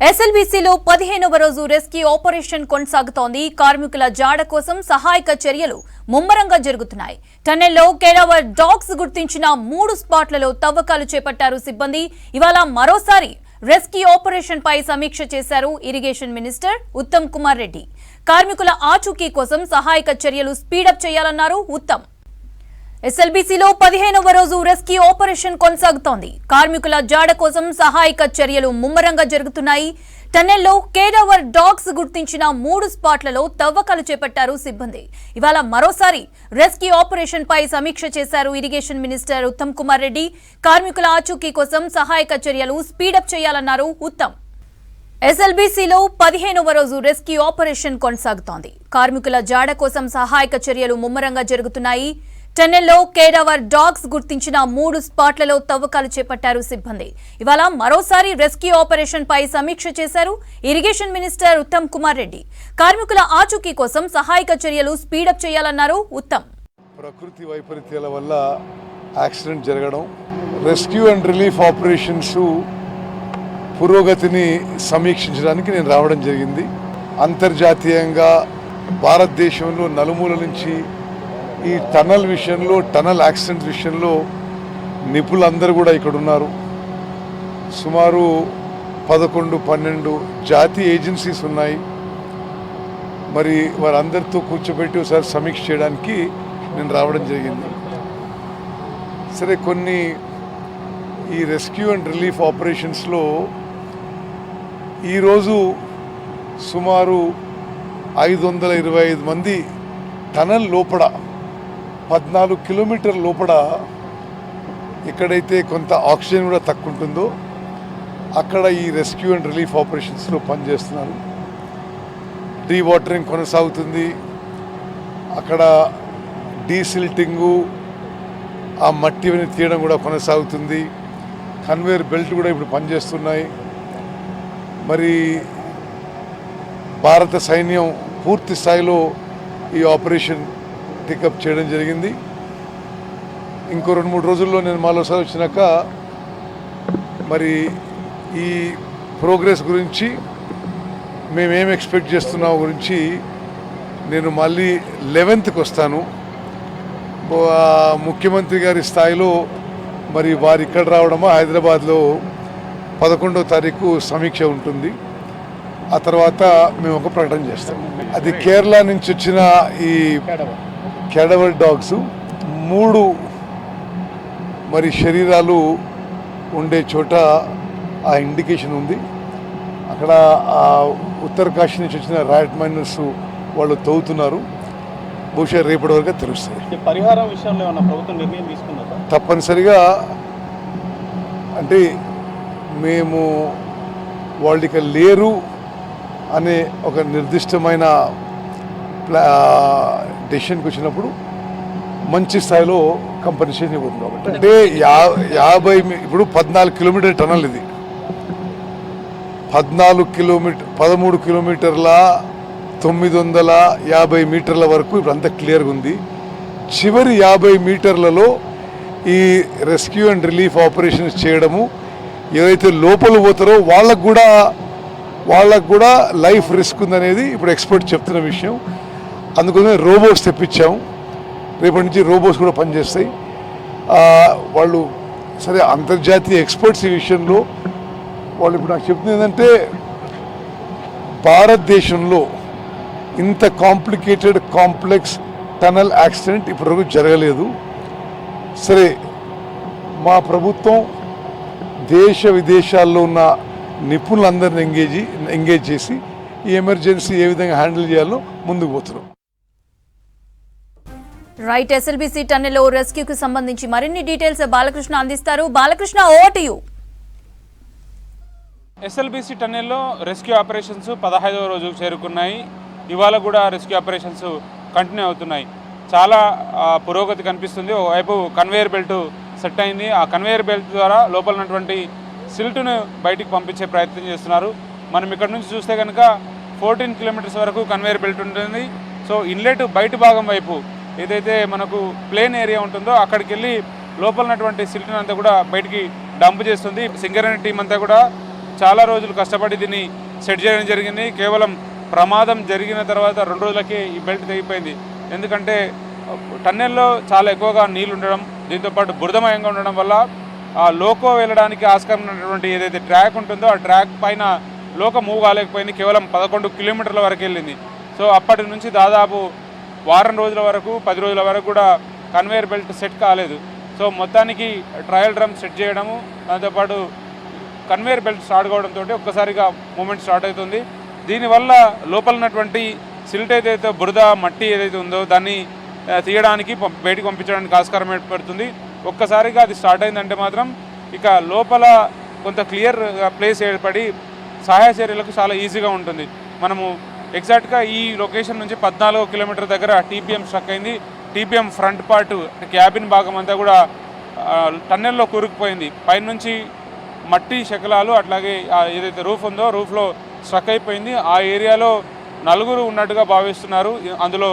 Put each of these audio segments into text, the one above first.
ఎస్ఎల్బీసీలో 15వ రోజు rescue operation కొనసాగుతోంది. కార్మికుల జాడ కోసం సహాయక చర్యలు ముమ్మరంగా జరుగుతున్నాయి. టన్నెల్లో కేడవర్ డాగ్స్ గుర్తించిన 3 స్పాట్లలో తవ్వకాలు చేపట్టారు సిబ్బంది. ఇవాళ మరోసారి రెస్క్యూ ఆపరేషన్ పై సమీక్ష చేశారు ఇరిగేషన్ మినిస్టర్ ఉత్తమ్ కుమార్ రెడ్డి. కార్మికుల ఆచూకీ కోసం సహాయక చర్యలు స్పీడప్ చేయాలన్నారు ఉత్తమ్. ఎస్ఎల్బీసీలో 15వ రోజు రెస్క్యూ ఆపరేషన్ కొనసాగుతోంది. కార్మికుల జాడ కోసం సహాయక చర్యలు ముమ్మరంగా జరుగుతున్నాయి. టన్నెల్లో కేడవర్ డాగ్స్ గుర్తించిన 3 స్పాట్లలో తవ్వకాలు చేపట్టారు సిబ్బంది. ఇవాళ మరోసారి రెస్క్యూ ఆపరేషన్ పై సమీక్ష చేశారు ఇరిగేషన్ మినిస్టర్ ఉత్తమ్ కుమార్ రెడ్డి. కార్మికుల ఆచూకీ కోసం సహాయక చర్యలు స్పీడప్ చేయాలన్నారు ఉత్తమ్. ఎస్ఎల్బీసీలో 15వ రోజు రెస్క్యూ ఆపరేషన్ కొనసాగుతోంది. కార్మికుల జాడ కోసం సహాయక చర్యలు ముమ్మరంగా జరుగుతున్నాయి. టన్నెల్లో కేడవర్ డాగ్స్ గుర్తించిన 3 స్పాట్లలో తవ్వకాలు చేపట్టారు సిబ్బంది. ఇవాళ మరోసారి రెస్క్యూ ఆపరేషన్ పై సమీక్ష చేశారు ఇరిగేషన్ మినిస్టర్ ఉత్తమ్ కుమార్ రెడ్డి. కార్మికుల ఆచూకీ కోసం సహాయక చర్యలు స్పీడప్ చేయాలన్నారు ఉత్తమ్. ప్రకృతి వైపరీత్యాల వల్ల యాక్సిడెంట్ జరగడం, రెస్క్యూ అండ్ రిలీఫ్ ఆపరేషన్స్ పురోగతిని సమీక్షించడానికి నేను రావడం జరిగింది. అంతర్జాతీయంగా భారతదేశంలో నలుమూల నుంచి ఈ టనల్ విషయంలో, టనల్ యాక్సిడెంట్ విషయంలో నిపుణులందరూ కూడా ఇక్కడ ఉన్నారు. సుమారు 11-12 జాతీయ ఏజెన్సీస్ ఉన్నాయి. మరి వారందరితో కూర్చోబెట్టి ఒకసారి సమీక్ష చేయడానికి నేను రావడం జరిగింది. సరే, కొన్ని ఈ రెస్క్యూ అండ్ రిలీఫ్ ఆపరేషన్స్లో ఈరోజు సుమారు 525 మంది టనల్ లోపల 14 కిలోమీటర్ లోపల ఎక్కడైతే కొంత ఆక్సిజన్ కూడా తక్కువ ఉంటుందో అక్కడ ఈ రెస్క్యూ అండ్ రిలీఫ్ ఆపరేషన్స్లో పనిచేస్తున్నారు. డీవాటరింగ్ కొనసాగుతుంది. అక్కడ డీసిల్టింగు, ఆ మట్టిని తీయడం కూడా కొనసాగుతుంది. కన్వేయర్ బెల్ట్ కూడా ఇప్పుడు పనిచేస్తున్నాయి. మరి భారత సైన్యం పూర్తి స్థాయిలో ఈ ఆపరేషన్ టేకప్ చేయడం జరిగింది. ఇంకో 2-3 రోజుల్లో నేను మరోసారి వచ్చినాక మరి ఈ ప్రోగ్రెస్ గురించి మేమేం ఎక్స్పెక్ట్ చేస్తున్నాం గురించి నేను మళ్ళీ 11th వస్తాను. ముఖ్యమంత్రి గారి స్థాయిలో మరి వారు ఇక్కడ రావడమో, హైదరాబాద్లో 11వ తారీఖు సమీక్ష ఉంటుంది. ఆ తర్వాత మేము ఒక ప్రకటన చేస్తాం. అది కేరళ నుంచి వచ్చిన ఈ కేడవర్ డాగ్స్ 3 మరి శరీరాలు ఉండే చోట ఆ ఇండికేషన్ ఉంది. అక్కడ ఆ ఉత్తరకాశీ నుంచి వచ్చిన ర్యాట్ మైనర్స్ వాళ్ళు తవ్వుతున్నారు. బహుశా రేపటి వరకు తెలుస్తుంది. పరిహారం విషయంలో ఏమన్నా ప్రభుత్వం నిర్ణయం తీసుకుందా? తప్పనిసరిగా, అంటే మేము వాళ్ళు ఇక లేరు అనే ఒక నిర్దిష్టమైన డెసిషన్కి వచ్చినప్పుడు మంచి స్థాయిలో కంపెన్సేషన్ ఇవ్వదు. కాబట్టి అంటే 50 ఇప్పుడు 14 కిలోమీటర్ టనల్, ఇది 13 కిలోమీటర్ల 950 మీటర్ల వరకు ఇప్పుడు అంతా క్లియర్గా ఉంది. చివరి 50 మీటర్లలో ఈ రెస్క్యూ అండ్ రిలీఫ్ ఆపరేషన్స్ చేయడము, ఏదైతే లోపల పోతారో వాళ్ళకు కూడా లైఫ్ రిస్క్ ఉందనేది ఇప్పుడు ఎక్స్పర్ట్ చెప్తున్న విషయం. అందుకనే రోబోట్స్ తెప్పించాము. రేపటి నుంచి రోబోట్స్ కూడా పనిచేస్తాయి. వాళ్ళు సరే అంతర్జాతీయ ఎక్స్పర్ట్స్ ఈ విషయంలో వాళ్ళు ఇప్పుడు నాకు చెప్తుంది ఏంటంటే, భారతదేశంలో ఇంత కాంప్లికేటెడ్ కాంప్లెక్స్ టనల్ యాక్సిడెంట్ ఇప్పటివరకు జరగలేదు. సరే, మా ప్రభుత్వం దేశ విదేశాల్లో ఉన్న నిపుణులందరిని ఎంగేజ్ చేసి ఈ ఎమర్జెన్సీ ఏ విధంగా హ్యాండిల్ చేయాలో ముందుకు పోతున్నాం. రైట్, ఎస్ఎల్బీసీ టన్నెల్లో రెస్క్యూకి సంబంధించి మరిన్ని డీటెయిల్స్ బాలకృష్ణ అందిస్తారు. Balakrishna, over to you. SLBC టన్నెల్లో రెస్క్యూ ఆపరేషన్స్ 15వ రోజుకు చేరుకున్నాయి. ఇవాళ కూడా రెస్క్యూ ఆపరేషన్స్ కంటిన్యూ అవుతున్నాయి. చాలా పురోగతి కనిపిస్తుంది. ఒకవైపు కన్వేయర్ బెల్ట్ సెట్ అయింది. ఆ కన్వేయర్ బెల్ట్ ద్వారా లోపల ఉన్నటువంటి సిల్ట్ను బయటికి పంపించే ప్రయత్నం చేస్తున్నారు. మనం ఇక్కడ నుంచి చూస్తే కనుక 14 కిలోమీటర్స్ వరకు కన్వేయర్ బెల్ట్ ఉంటుంది. సో ఇన్లెట్ బయట భాగం వైపు ఏదైతే మనకు ప్లేన్ ఏరియా ఉంటుందో అక్కడికి వెళ్ళి లోపల ఉన్నటువంటి సిల్ట్ని అంతా కూడా బయటికి డంప్ చేస్తుంది. సింగరేణి టీం అంతా కూడా చాలా రోజులు కష్టపడి దీన్ని సెట్ చేయడం జరిగింది. కేవలం ప్రమాదం జరిగిన తర్వాత 2 రోజులకే ఈ బెల్ట్ తెగిపోయింది. ఎందుకంటే టన్నెల్లో చాలా ఎక్కువగా నీళ్ళు ఉండడం, దీంతోపాటు బురదమయంగా ఉండడం వల్ల ఆ లోకో వెళ్ళడానికి ఆస్కారం ఉన్నటువంటి ఏదైతే ట్రాక్ ఉంటుందో ఆ ట్రాక్ పైన లోకో మూవ్ కాలేకపోయింది. కేవలం 11 కిలోమీటర్ల వరకు వెళ్ళింది. సో అప్పటి నుంచి దాదాపు వారం రోజుల వరకు 10 రోజుల వరకు కూడా కన్వేయర్ బెల్ట్ సెట్ కాలేదు. సో మొత్తానికి ట్రయల్ డ్రమ్ సెట్ చేయడము, దాంతోపాటు కన్వేయర్ బెల్ట్ స్టార్ట్ కావడంతో ఒక్కసారిగా మూమెంట్ స్టార్ట్ అవుతుంది. దీనివల్ల లోపల ఉన్నటువంటి సిల్ట్ ఏదైతే బురద మట్టి ఏదైతే ఉందో దాన్ని తీయడానికి బయటికి పంపించడానికి ఆస్కారం ఏర్పడుతుంది. ఒక్కసారిగా అది స్టార్ట్ అయిందంటే మాత్రం ఇక లోపల కొంత క్లియర్ ప్లేస్ ఏర్పడి సహాయ చర్యలకు చాలా ఈజీగా ఉంటుంది. మనము ఎగ్జాక్ట్గా ఈ లొకేషన్ నుంచి 14 కిలోమీటర్ దగ్గర టీపీఎం స్ట్రక్ అయింది. టీపీఎం ఫ్రంట్ పార్ట్ క్యాబిన్ భాగం అంతా కూడా టన్నెల్లో కూరుకుపోయింది. పైనుంచి మట్టి శకలాలు అట్లాగే ఏదైతే రూఫ్ ఉందో రూఫ్లో స్ట్రక్ అయిపోయింది. ఆ ఏరియాలో 4 ఉన్నట్టుగా భావిస్తున్నారు. అందులో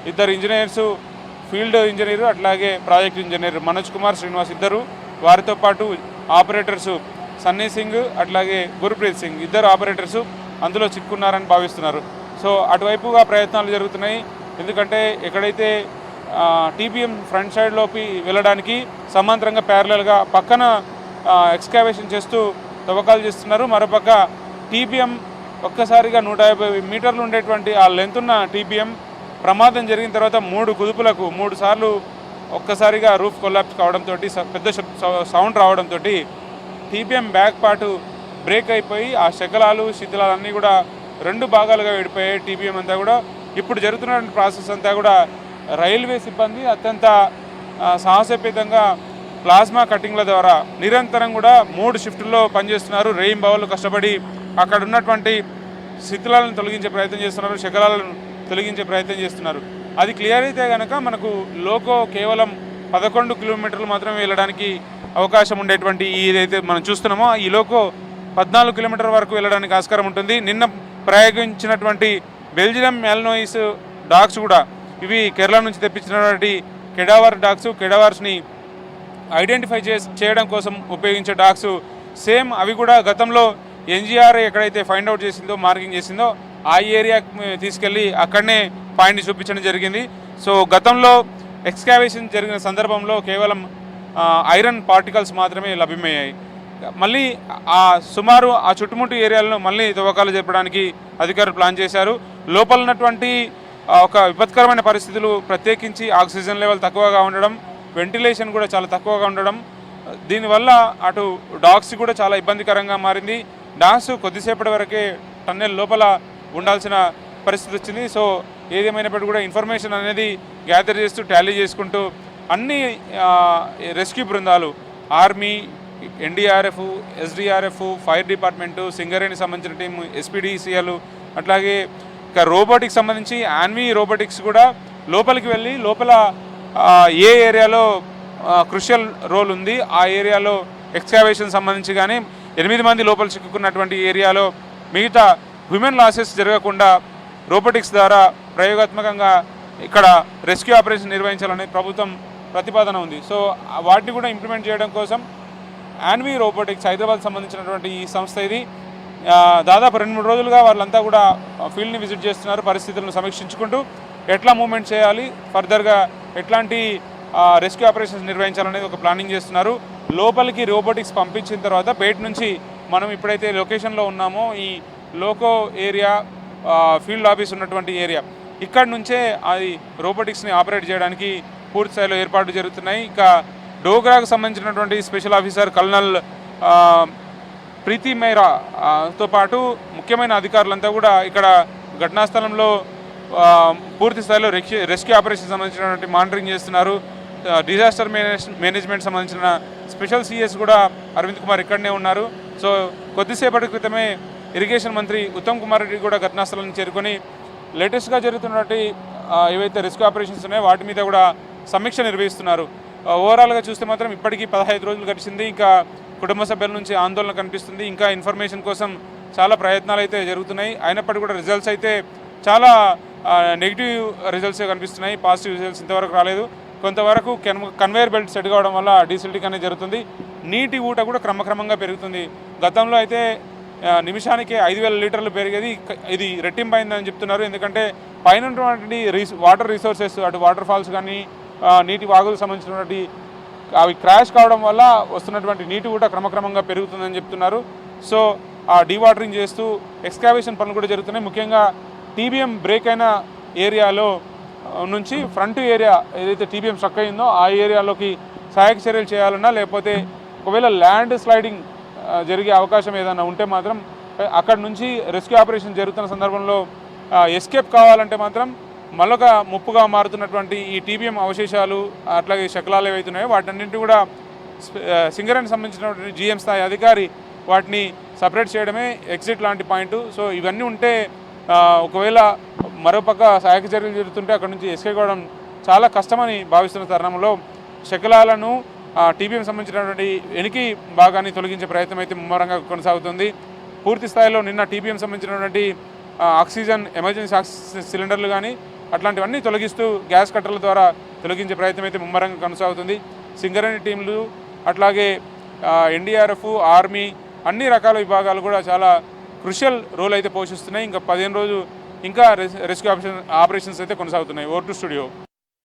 2 ఇంజనీర్స్, ఫీల్డ్ ఇంజనీర్ అట్లాగే ప్రాజెక్ట్ ఇంజనీర్ మనోజ్ కుమార్, శ్రీనివాస్ ఇద్దరు, వారితో పాటు ఆపరేటర్సు సన్నీ సింగ్ అట్లాగే గుర్ప్రీత్ సింగ్ 2 ఆపరేటర్సు అందులో చిక్కున్నారని భావిస్తున్నారు. సో అటువైపుగా ప్రయత్నాలు జరుగుతున్నాయి. ఎందుకంటే ఎక్కడైతే టీపీఎం ఫ్రంట్ సైడ్లోకి వెళ్ళడానికి సమాంతరంగా ప్యారలల్గా పక్కన ఎక్స్కావేషన్ చేస్తూ తవ్వకాలు చేస్తున్నారు. మరోపక్క టీపీఎం ఒక్కసారిగా 150 మీటర్లు ఉండేటువంటి ఆ లెంత్ ఉన్న టీపీఎం ప్రమాదం జరిగిన తర్వాత 3 కుదుపులకు 3 సార్లు ఒక్కసారిగా రూఫ్ కొలాప్స్ కావడంతో పెద్ద సౌండ్ రావడంతో టీపీఎం బ్యాక్ పార్ట్ బ్రేక్ అయిపోయి ఆ శకలాలు శిథిలాలన్నీ కూడా 2 భాగాలుగా విడిపోయాయి. టీపీఎం అంతా కూడా ఇప్పుడు జరుగుతున్న ప్రాసెస్ అంతా కూడా రైల్వే సిబ్బంది అత్యంత సాహసోపేతంగా ప్లాస్మా కటింగ్ల ద్వారా నిరంతరం కూడా 3 షిఫ్టుల్లో పనిచేస్తున్నారు. రేయింబవళ్ళు కష్టపడి అక్కడ ఉన్నటువంటి శిథిలాలను తొలగించే ప్రయత్నం చేస్తున్నారు, శకలాలను తొలగించే ప్రయత్నం చేస్తున్నారు. అది క్లియర్ అయితే కనుక మనకు లోకో కేవలం 11 కిలోమీటర్లు మాత్రమే వెళ్ళడానికి అవకాశం ఉండేటువంటి ఏదైతే మనం చూస్తున్నామో ఈ లోకో 14 కిలోమీటర్ల వరకు వెళ్ళడానికి ఆస్కారం ఉంటుంది. నిన్న ప్రయోగించినటువంటి బెల్జియం మ్యాల్నోయిస్ డాగ్స్ కూడా ఇవి కేరళ నుంచి తెప్పించినటువంటి కెడావర్ డాగ్స్, కెడావర్స్ని ఐడెంటిఫై చేయడం కోసం ఉపయోగించే డాగ్స్ సేమ్ అవి కూడా గతంలో ఎన్జిఆర్ ఎక్కడైతే ఫైండ్ అవుట్ చేసిందో మార్కింగ్ చేసిందో ఆ ఏరియాకి తీసుకెళ్ళి అక్కడనే పాయింట్ని చూపించడం జరిగింది. సో గతంలో ఎక్స్కావేషన్ జరిగిన సందర్భంలో కేవలం ఐరన్ పార్టికల్స్ మాత్రమే లభ్యమయ్యాయి. మళ్ళీ సుమారు ఆ చుట్టుముట్టు ఏరియాలను మళ్ళీ తవ్వకాలు జరపడానికి అధికారులు ప్లాన్ చేశారు. లోపల ఉన్నటువంటి ఒక విపత్కరమైన పరిస్థితులు, ప్రత్యేకించి ఆక్సిజన్ లెవెల్ తక్కువగా ఉండడం, వెంటిలేషన్ కూడా చాలా తక్కువగా ఉండడం, దీనివల్ల అటు డాగ్స్ కూడా చాలా ఇబ్బందికరంగా మారింది. డాగ్స్ కొద్దిసేపటి వరకే టన్నెల్ లోపల ఉండాల్సిన పరిస్థితి వచ్చింది. సో ఏదేమైనప్పటికీ కూడా ఇన్ఫర్మేషన్ అనేది గ్యాదర్ చేస్తూ టాలీ చేసుకుంటూ అన్ని రెస్క్యూ బృందాలు, army, NDRF, SDRF, fire department, సింగరేణికి సంబంధించిన టీం, ఎస్పీడీసీఎల్, అట్లాగే ఇక రోబోటిక్స్ సంబంధించి యాన్వీ రోబోటిక్స్ కూడా లోపలికి వెళ్ళి లోపల ఏ ఏరియాలో క్రుషియల్ రోల్ ఉంది ఆ ఏరియాలో ఎక్స్కావేషన్ సంబంధించి కానీ 8 మంది లోపల చిక్కుకున్నటువంటి ఏరియాలో మిగతా హ్యూమన్ లాసెస్ జరగకుండా రోబోటిక్స్ ద్వారా ప్రయోగాత్మకంగా ఇక్కడ రెస్క్యూ ఆపరేషన్ నిర్వహించాలనే ప్రభుత్వం ప్రతిపాదన ఉంది. సో వాటిని కూడా ఇంప్లిమెంట్ చేయడం కోసం యాన్వీ రోబోటిక్స్ హైదరాబాద్ సంబంధించినటువంటి ఈ సంస్థ ఇది దాదాపు 2-3 రోజులుగా వాళ్ళంతా కూడా ఫీల్డ్ని విజిట్ చేస్తున్నారు. పరిస్థితులను సమీక్షించుకుంటూ ఎట్లా మూవ్మెంట్ చేయాలి, ఫర్దర్గా ఎట్లాంటి రెస్క్యూ ఆపరేషన్స్ నిర్వహించాలనేది ఒక ప్లానింగ్ చేస్తున్నారు. లోపలికి రోబోటిక్స్ పంపించిన తర్వాత బయట నుంచి మనం ఇప్పుడైతే లొకేషన్లో ఉన్నామో ఈ లోకో ఏరియా, ఫీల్డ్ ఆఫీస్ ఉన్నటువంటి ఏరియా, ఇక్కడ నుంచే అది రోబోటిక్స్ని ఆపరేట్ చేయడానికి పూర్తి స్థాయిలో ఏర్పాట్లు జరుగుతున్నాయి. ఇక డోగ్రాకు సంబంధించినటువంటి స్పెషల్ ఆఫీసర్ కల్నల్ ప్రీతి మేరాతో పాటు ముఖ్యమైన అధికారులంతా కూడా ఇక్కడ ఘటనా స్థలంలో పూర్తి స్థాయిలో రెస్క్యూ ఆపరేషన్ సంబంధించినటువంటి మానిటరింగ్ చేస్తున్నారు. డిజాస్టర్ మేనేజ్మెంట్ సంబంధించిన స్పెషల్ సిఎస్ కూడా అరవింద్ కుమార్ ఇక్కడనే ఉన్నారు. సో కొద్దిసేపటి క్రితమే ఇరిగేషన్ మంత్రి ఉత్తమ్ కుమార్ రెడ్డి కూడా ఘటనా స్థలాన్ని చేరుకొని లేటెస్ట్గా జరుగుతున్నటువంటి ఏవైతే రెస్క్యూ ఆపరేషన్స్ ఉన్నాయో వాటి మీద కూడా సమీక్ష నిర్వహిస్తున్నారు. ఓవరాల్గా చూస్తే మాత్రం ఇప్పటికీ 15 రోజులు గడిచింది. ఇంకా కుటుంబ సభ్యుల నుంచి ఆందోళన కనిపిస్తుంది. ఇంకా ఇన్ఫర్మేషన్ కోసం చాలా ప్రయత్నాలు అయితే జరుగుతున్నాయి. అయినప్పటికీ కూడా రిజల్ట్స్ అయితే చాలా నెగిటివ్ రిజల్ట్స్ కనిపిస్తున్నాయి. పాజిటివ్ రిజల్ట్స్ ఇంతవరకు రాలేదు. కొంతవరకు కన్వేయర్ బెల్ట్ సెట్ కావడం వల్ల డీసిల్టింగ్ అనేది జరుగుతుంది. నీటి ఊట కూడా క్రమక్రమంగా పెరుగుతుంది. గతంలో అయితే నిమిషానికి 5,000 లీటర్లు పెరిగేది ఇది రెట్టింపైందని చెప్తున్నారు. ఎందుకంటే పైన ఉన్నటువంటి వాటర్ రిసోర్సెస్, అటు వాటర్ ఫాల్స్ కానీ నీటి వాగులకు సంబంధించినటువంటి అవి క్రాష్ కావడం వల్ల వస్తున్నటువంటి నీటి కూడా క్రమక్రమంగా పెరుగుతుందని చెప్తున్నారు. సో ఆ డీవాటరింగ్ చేస్తూ ఎక్స్కావేషన్ పనులు కూడా జరుగుతున్నాయి. ముఖ్యంగా టీబీఎం బ్రేక్ అయిన ఏరియాలో నుంచి ఫ్రంట్ ఏరియా ఏదైతే టీబీఎం స్ట్రక్ అయిందో ఆ ఏరియాలోకి సహాయక చర్యలు చేయాలన్నా, లేకపోతే ఒకవేళ ల్యాండ్ స్లైడింగ్ జరిగే అవకాశం ఏదైనా ఉంటే మాత్రం అక్కడ నుంచి రెస్క్యూ ఆపరేషన్ జరుగుతున్న సందర్భంలో ఎస్కేప్ కావాలంటే మాత్రం మరొక ముప్పుగా మారుతున్నటువంటి ఈ టీబీఎం అవశేషాలు అట్లాగే శకలాలు ఏవైతున్నాయో వాటన్నింటి కూడా సింగరేణికి సంబంధించినటువంటి జీఎం స్థాయి అధికారి వాటిని సపరేట్ చేయడమే ఎగ్జిట్ లాంటి పాయింట్. సో ఇవన్నీ ఉంటే ఒకవేళ మరోపక్క సహాయక చర్యలు జరుగుతుంటే అక్కడ నుంచి ఎస్కేప్ కావడం చాలా కష్టమని భావిస్తున్న తరుణంలో శకలాలను టీబీఎం సంబంధించినటువంటి వెనికి భాగాన్ని తొలగించే ప్రయత్నం అయితే ముమ్మరంగా కొనసాగుతుంది. పూర్తి స్థాయిలో నిన్న టీబీఎం సంబంధించినటువంటి ఆక్సిజన్ ఎమర్జెన్సీ ఆక్సిజన్ సిలిండర్లు కానీ అట్లాంటివన్నీ తొలగిస్తూ గ్యాస్ కట్టర్ల ద్వారా తొలగించే ప్రయత్నం అయితే ముమ్మరంగా కొనసాగుతుంది. సింగరేణి టీంలు అట్లాగే ఎన్డీఆర్ఎఫ్, ఆర్మీ అన్ని రకాల విభాగాలు కూడా చాలా క్రుషియల్ రోల్ అయితే పోషిస్తున్నాయి. ఇంకా 15 రోజులు ఇంకా రెస్క్యూ ఆపరేషన్స్ అయితే కొనసాగుతున్నాయి. Over to studio.